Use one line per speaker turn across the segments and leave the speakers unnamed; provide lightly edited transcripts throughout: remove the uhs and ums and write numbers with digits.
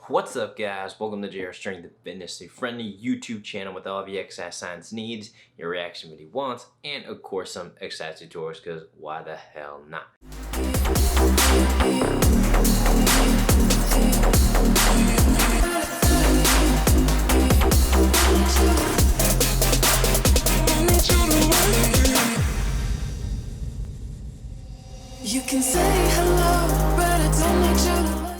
What's up, guys? Welcome to JR Strength and Fitness, a friendly YouTube channel with all of your exercise science needs, your reaction video wants, and of course some exercise tutorials, because why the hell not?
You can say hello, but I don't need you to like.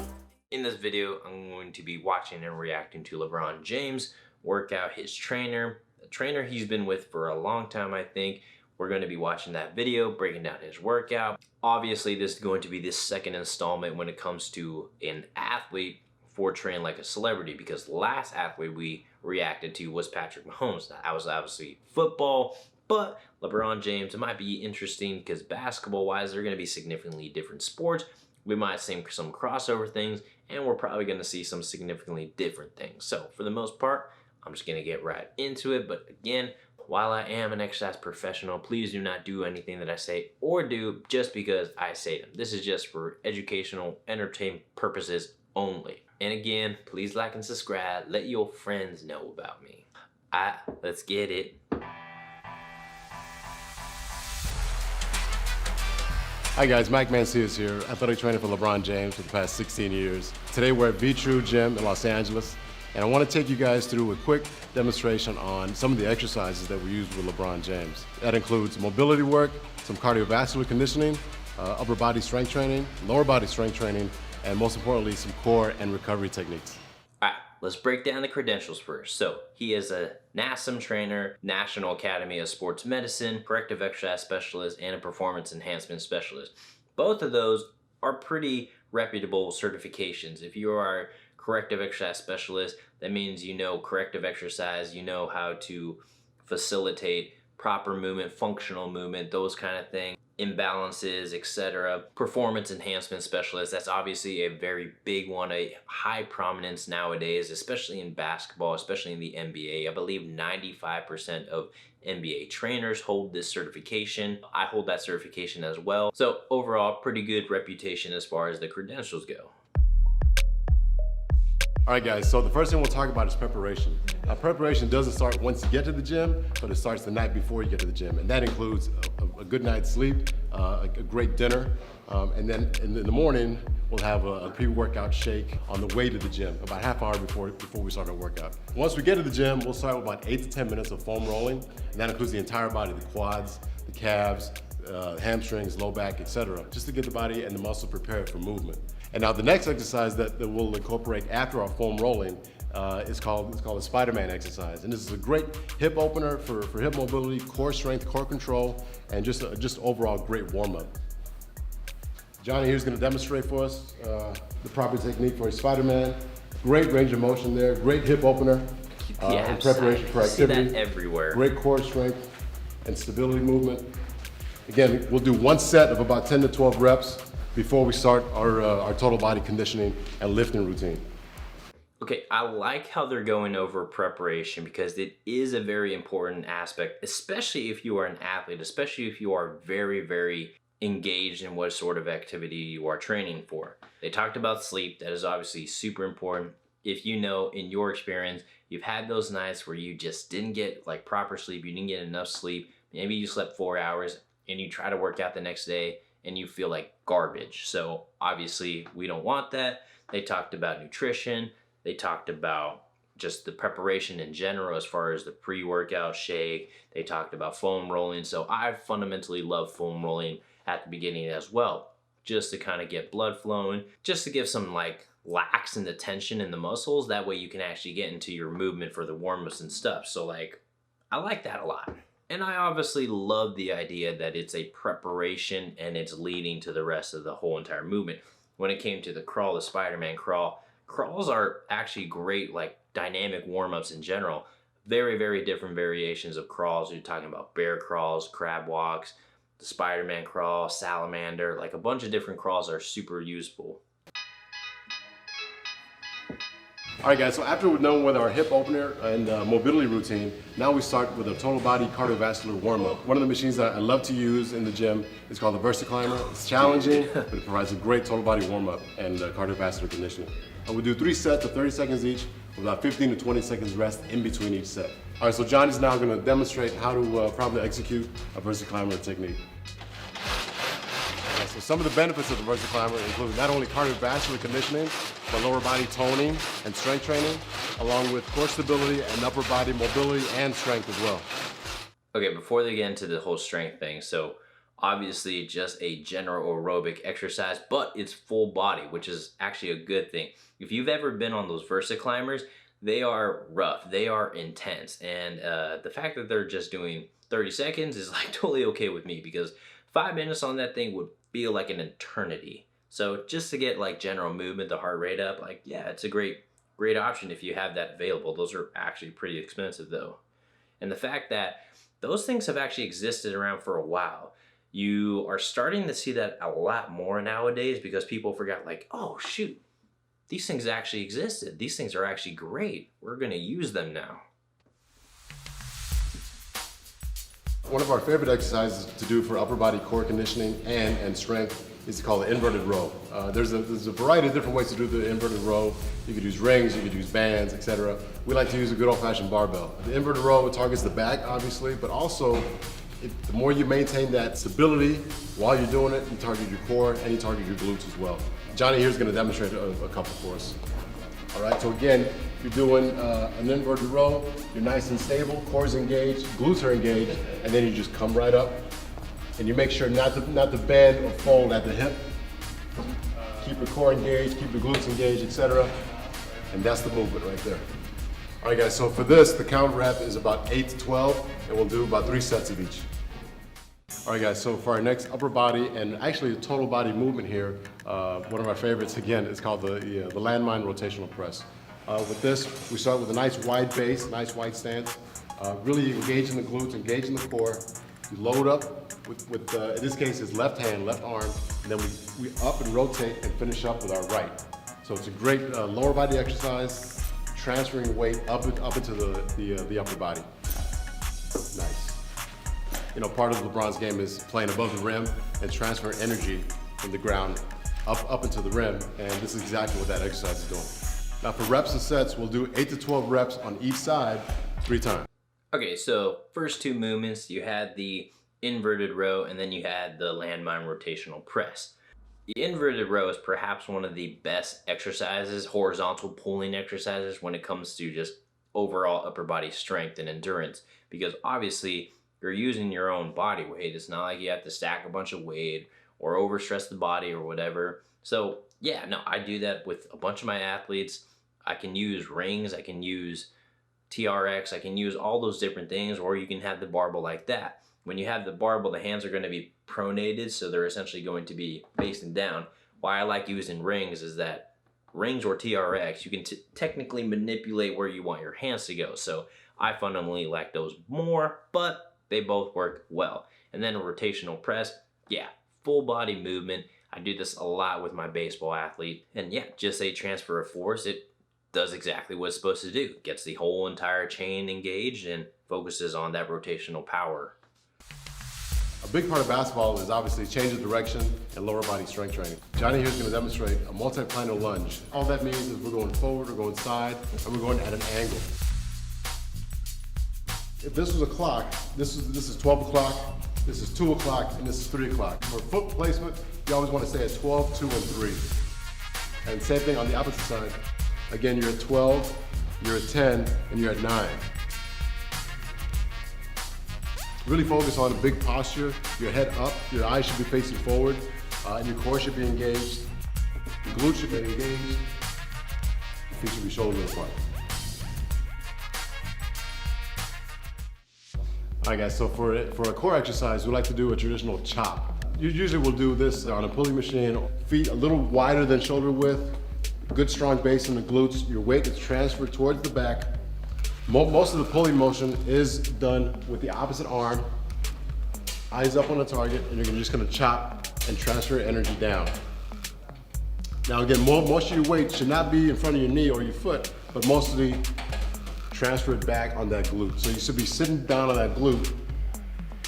In this video, I'm going to be watching and reacting to Lebron James Workout, his trainer, the trainer he's been with for a long time, I think. We're going to be watching that video, breaking down his workout. Obviously, this is going to be the second installment when it comes to an athlete for training like a celebrity, because the last athlete we reacted to was Patrick Mahomes. Now, that was obviously football, but LeBron James, it might be interesting because basketball-wise, they're going to be significantly different sports. We might see some crossover things, and we're probably going to see some significantly different things. So for the most part, I'm just going to get right into it. But again, while I am an exercise professional, please do not do anything that I say or do just because I say them. This is just for educational, entertainment purposes only. And again, please like and subscribe. Let your friends know about me. Let's get it.
Hi guys, Mike Mancias here, athletic trainer for LeBron James for the past 16 years. Today we're at V-True Gym in Los Angeles, and I want to take you guys through a quick demonstration on some of the exercises that we use with LeBron James. That includes mobility work, some cardiovascular conditioning, upper body strength training, lower body strength training, and most importantly, some core and recovery techniques.
All right, let's break down the credentials first. So he is a NASM trainer, National Academy of Sports Medicine, corrective exercise specialist, and a performance enhancement specialist. Both of those are pretty reputable certifications. If you are a corrective exercise specialist, that means you know corrective exercise, you know how to facilitate proper movement, functional movement, those kind of things, imbalances, etc. Performance enhancement specialist, that's obviously a very big one, a high prominence nowadays, especially in basketball, especially in the NBA. I believe 95% of NBA trainers hold this certification. I hold that certification as well. So overall, pretty good reputation as far as the credentials go.
All right guys, so the first thing we'll talk about is preparation. Now preparation doesn't start once you get to the gym, but it starts the night before you get to the gym. And that includes a good night's sleep, a great dinner, and then in the morning, we'll have a pre-workout shake on the way to the gym, about half hour before we start our workout. Once we get to the gym, we'll start with about 8 to 10 minutes of foam rolling, and that includes the entire body, the quads, the calves, hamstrings, low back, etc., just to get the body and the muscle prepared for movement. And now the next exercise that we'll incorporate after our foam rolling is called the Spiderman Exercise. And this is a great hip opener for hip mobility, core strength, core control, and just overall great warm-up. Johnny here's going to demonstrate for us the proper technique for a Spiderman. Great range of motion there, great hip opener in preparation for activity.
See that everywhere.
Great core strength and stability movement. Again, we'll do one set of about 10 to 12 reps before we start our total body conditioning and lifting routine.
Okay, I like how they're going over preparation because it is a very important aspect, especially if you are an athlete, especially if you are very, very engaged in what sort of activity you are training for. They talked about sleep. That is obviously super important. If you know, in your experience, you've had those nights where you just didn't get like proper sleep, you didn't get enough sleep, maybe you slept 4 hours and you try to work out the next day and you feel like garbage. So obviously we don't want that. They talked about nutrition. They talked about just the preparation in general as far as the pre-workout shake. They talked about foam rolling. So I fundamentally love foam rolling at the beginning as well, just to kind of get blood flowing, just to give some like lax in the tension in the muscles. That way you can actually get into your movement for the warm-ups and stuff. So like, I like that a lot. And I obviously love the idea that it's a preparation and it's leading to the rest of the whole entire movement. When it came to the crawl, the Spider-Man crawl, crawls are actually great, like dynamic warm-ups in general. Very, very different variations of crawls. You're talking about bear crawls, crab walks, the Spider-Man crawl, salamander, like a bunch of different crawls are super useful.
All right guys, so after we're done with our hip opener and mobility routine, now we start with a total body cardiovascular warm-up. One of the machines that I love to use in the gym is called the VersaClimber. It's challenging, but it provides a great total body warm-up and cardiovascular conditioning. And we'll do 3 sets of 30 seconds each with about 15 to 20 seconds rest in between each set. All right, so Johnny's now gonna demonstrate how to properly execute a VersaClimber technique. All right, so some of the benefits of the VersaClimber include not only cardiovascular conditioning, but lower body toning and strength training, along with core stability and upper body mobility and strength as well.
Okay, before they get into the whole strength thing, so obviously just a general aerobic exercise, but it's full body, which is actually a good thing. If you've ever been on those VersaClimbers, they are rough, they are intense, and the fact that they're just doing 30 seconds is like totally okay with me, because 5 minutes on that thing would feel like an eternity. So just to get like general movement, the heart rate up, like yeah, it's a great option if you have that available. Those are actually pretty expensive though. And the fact that those things have actually existed around for a while. You are starting to see that a lot more nowadays because people forgot, like, oh shoot, these things actually existed. These things are actually great. We're gonna use them now.
One of our favorite exercises to do for upper body core conditioning and strength is called the inverted row. There's a variety of different ways to do the inverted row. You could use rings, you could use bands, etc. We like to use a good old-fashioned barbell. The inverted row targets the back, obviously, but also the more you maintain that stability while you're doing it, you target your core and you target your glutes as well. Johnny here is going to demonstrate a couple for us. All right, so again, you're doing an inverted row, you're nice and stable, core's engaged, glutes are engaged, and then you just come right up. And you make sure not to bend or fold at the hip. Keep your core engaged, keep your glutes engaged, etc. And that's the movement right there. All right guys, so for this, the count rep is about 8 to 12, and we'll do about 3 sets of each. All right guys, so for our next upper body and actually a total body movement here, one of our favorites again is called the Landmine Rotational Press. With this, we start with a nice wide base, nice wide stance, really engaging the glutes, engaging the core. You load up with in this case, it's left hand, left arm, and then we up and rotate and finish up with our right. So it's a great lower body exercise, transferring weight up into the upper body. Nice. You know, part of LeBron's game is playing above the rim and transferring energy from the ground up into the rim, and this is exactly what that exercise is doing. Now for reps and sets, we'll do 8 to 12 reps on each side 3 times.
Okay, so first 2 movements, you had the inverted row and then you had the landmine rotational press. The inverted row is perhaps one of the best exercises, horizontal pulling exercises, when it comes to just overall upper body strength and endurance, because obviously you're using your own body weight. It's not like you have to stack a bunch of weight or overstress the body or whatever. So yeah, no, I do that with a bunch of my athletes. I can use rings, I can use TRX, I can use all those different things, or you can have the barbell like that. When you have the barbell, the hands are going to be pronated, so they're essentially going to be facing down. Why I like using rings is that rings or TRX, you can technically manipulate where you want your hands to go. So I fundamentally like those more, but they both work well. And then a rotational press, yeah, full body movement. I do this a lot with my baseball athlete, and yeah, just a transfer of force. It does exactly what it's supposed to do. Gets the whole entire chain engaged and focuses on that rotational power.
A big part of basketball is obviously change of direction and lower body strength training. Johnny here is going to demonstrate a multi-planar lunge. All that means is we're going forward, we're going side, and we're going at an angle. If this was a clock, this is 12 o'clock, this is 2 o'clock, and this is 3 o'clock. For foot placement, you always want to stay at 12, 2, and 3. And same thing on the opposite side. Again, you're at 12, you're at 10, and you're at 9. Really focus on a big posture, your head up, your eyes should be facing forward, and your core should be engaged, your glutes should be engaged, feet should be shoulder width apart. All right guys, so for a core exercise, we like to do a traditional chop. Usually we'll do this on a pulley machine, feet a little wider than shoulder width, good strong base in the glutes, your weight is transferred towards the back. Most of the pulley motion is done with the opposite arm, eyes up on the target, and you're just gonna chop and transfer energy down. Now again, most of your weight should not be in front of your knee or your foot, but mostly transferred back on that glute. So you should be sitting down on that glute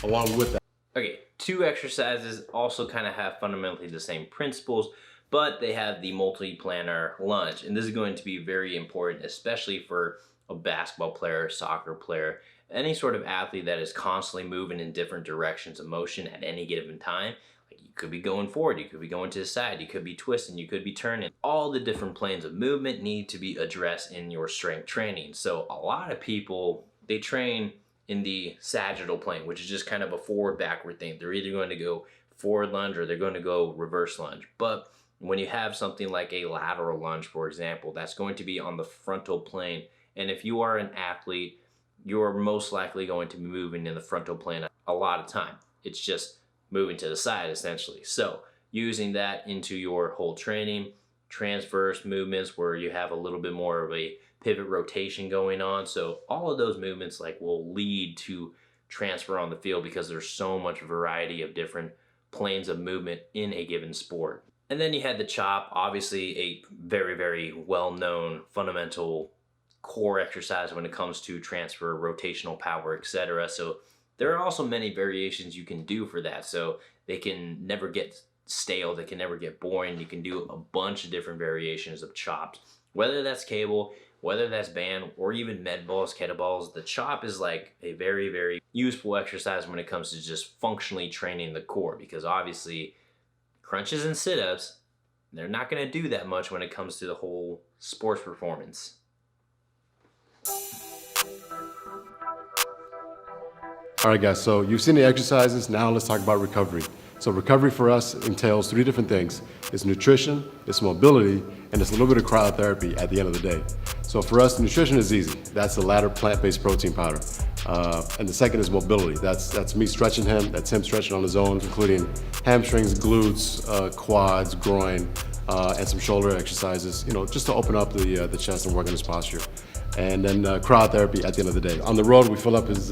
along with that.
Okay, 2 exercises also kind of have fundamentally the same principles, But they have the multi-planar lunge, and this is going to be very important, especially for a basketball player, soccer player, any sort of athlete that is constantly moving in different directions of motion at any given time. Like, you could be going forward, you could be going to the side, you could be twisting, you could be turning. All the different planes of movement need to be addressed in your strength training. So a lot of people, they train in the sagittal plane, which is just kind of a forward backward thing. They're either going to go forward lunge or they're going to go reverse lunge. But when you have something like a lateral lunge, for example, that's going to be on the frontal plane. And if you are an athlete, you're most likely going to be moving in the frontal plane a lot of time. It's just moving to the side, essentially. So using that into your whole training, transverse movements where you have a little bit more of a pivot rotation going on. So all of those movements like will lead to transfer on the field because there's so much variety of different planes of movement in a given sport. And then you had the chop, obviously a very, very well-known fundamental core exercise when it comes to transfer, rotational power, etc. So there are also many variations you can do for that. So they can never get stale, they can never get boring. You can do a bunch of different variations of chops, whether that's cable, whether that's band, or even med balls, kettlebells. The chop is like a very, very useful exercise when it comes to just functionally training the core, because obviously crunches and sit-ups, they're not going to do that much when it comes to the whole sports performance.
All right, guys, so you've seen the exercises. Now let's talk about recovery. So recovery for us entails three different things. It's nutrition, it's mobility, and it's a little bit of cryotherapy at the end of the day. So for us, nutrition is easy. That's the latter plant-based protein powder. And the second is mobility. That's me stretching him. That's him stretching on his own, including hamstrings, glutes, quads, groin, and some shoulder exercises, just to open up the chest and work on his posture. And then cryotherapy at the end of the day. On the road, we fill up his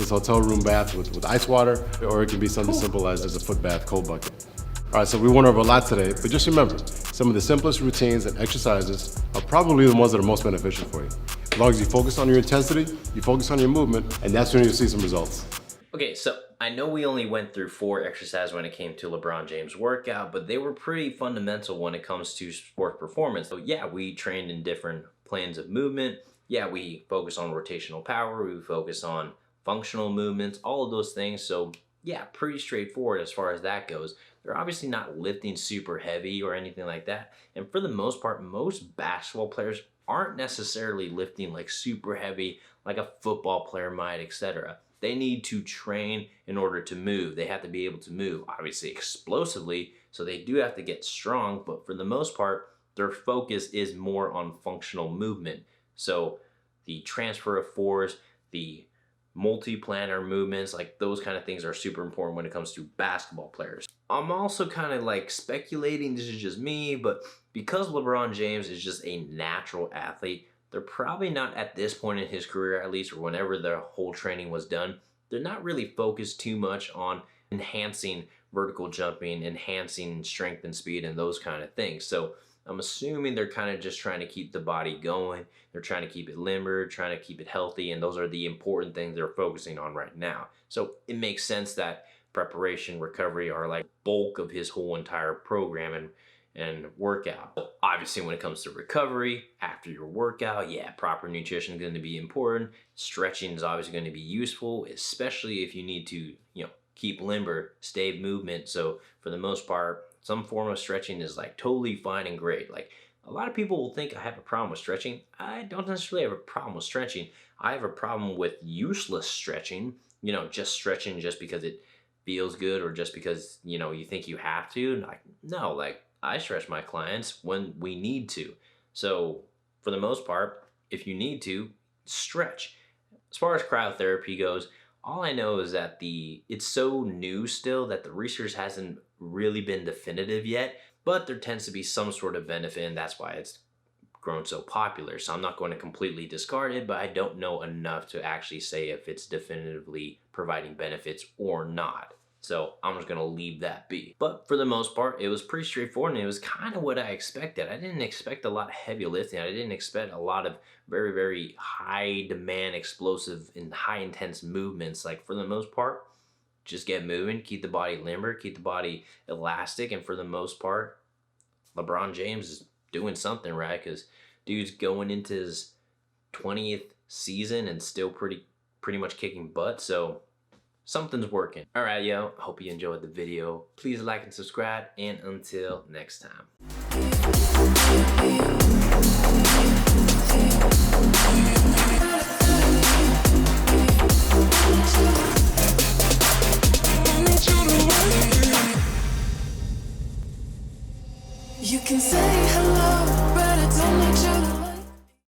hotel room bath with ice water, or it can be something simple as a foot bath, cold bucket. All right, so we went over a lot today, but just remember, some of the simplest routines and exercises are probably the ones that are most beneficial for you. As long as you focus on your intensity, you focus on your movement, and that's when you'll see some results.
Okay, so I know we only went through 4 exercises when it came to Lebron James Workout, but they were pretty fundamental when it comes to sport performance. So yeah, we trained in different planes of movement. Yeah, we focus on rotational power, we focus on functional movements, all of those things. So yeah, pretty straightforward as far as that goes. They're obviously not lifting super heavy or anything like that. And for the most part, most basketball players aren't necessarily lifting like super heavy like a football player might, etc. They need to train in order to move. They have to be able to move, obviously explosively, so they do have to get strong, but for the most part, their focus is more on functional movement. So the transfer of force, the multi-planar movements, like those kind of things are super important when it comes to basketball players. I'm also kind of like speculating, this is just me, but because LeBron James is just a natural athlete, they're probably not at this point in his career, at least, or whenever their whole training was done, they're not really focused too much on enhancing vertical jumping, enhancing strength and speed and those kind of things. So I'm assuming they're kind of just trying to keep the body going. They're trying to keep it limber, trying to keep it healthy, and those are the important things they're focusing on right now. So it makes sense that preparation, recovery are like bulk of his whole entire program and workout. Obviously, when it comes to recovery after your workout, yeah, proper nutrition is going to be important. Stretching is obviously going to be useful, especially if you need to, keep limber, stay movement. So for the most part, some form of stretching is like totally fine and great. Like a lot of people will think I have a problem with stretching. I don't necessarily have a problem with stretching. I have a problem with useless stretching, just stretching just because it feels good or just because, you think you have to. Like, no, like I stretch my clients when we need to. So for the most part, if you need to, stretch. As far as cryotherapy goes, all I know is that it's so new still that the research hasn't really been definitive yet, but there tends to be some sort of benefit, and that's why it's grown so popular. So I'm not going to completely discard it, but I don't know enough to actually say if it's definitively providing benefits or not. So I'm just going to leave that be. But for the most part, it was pretty straightforward, and it was kind of what I expected. I didn't expect a lot of heavy lifting. I didn't expect a lot of very, very high demand, explosive, and high intense movements. Like for the most part, just get moving, keep the body limber, keep the body elastic, and for the most part, LeBron James is doing something right, because dude's going into his 20th season and still pretty much kicking butt. So something's working. All right, yo, hope you enjoyed the video. Please like and subscribe, and until next time.
You can say hello, but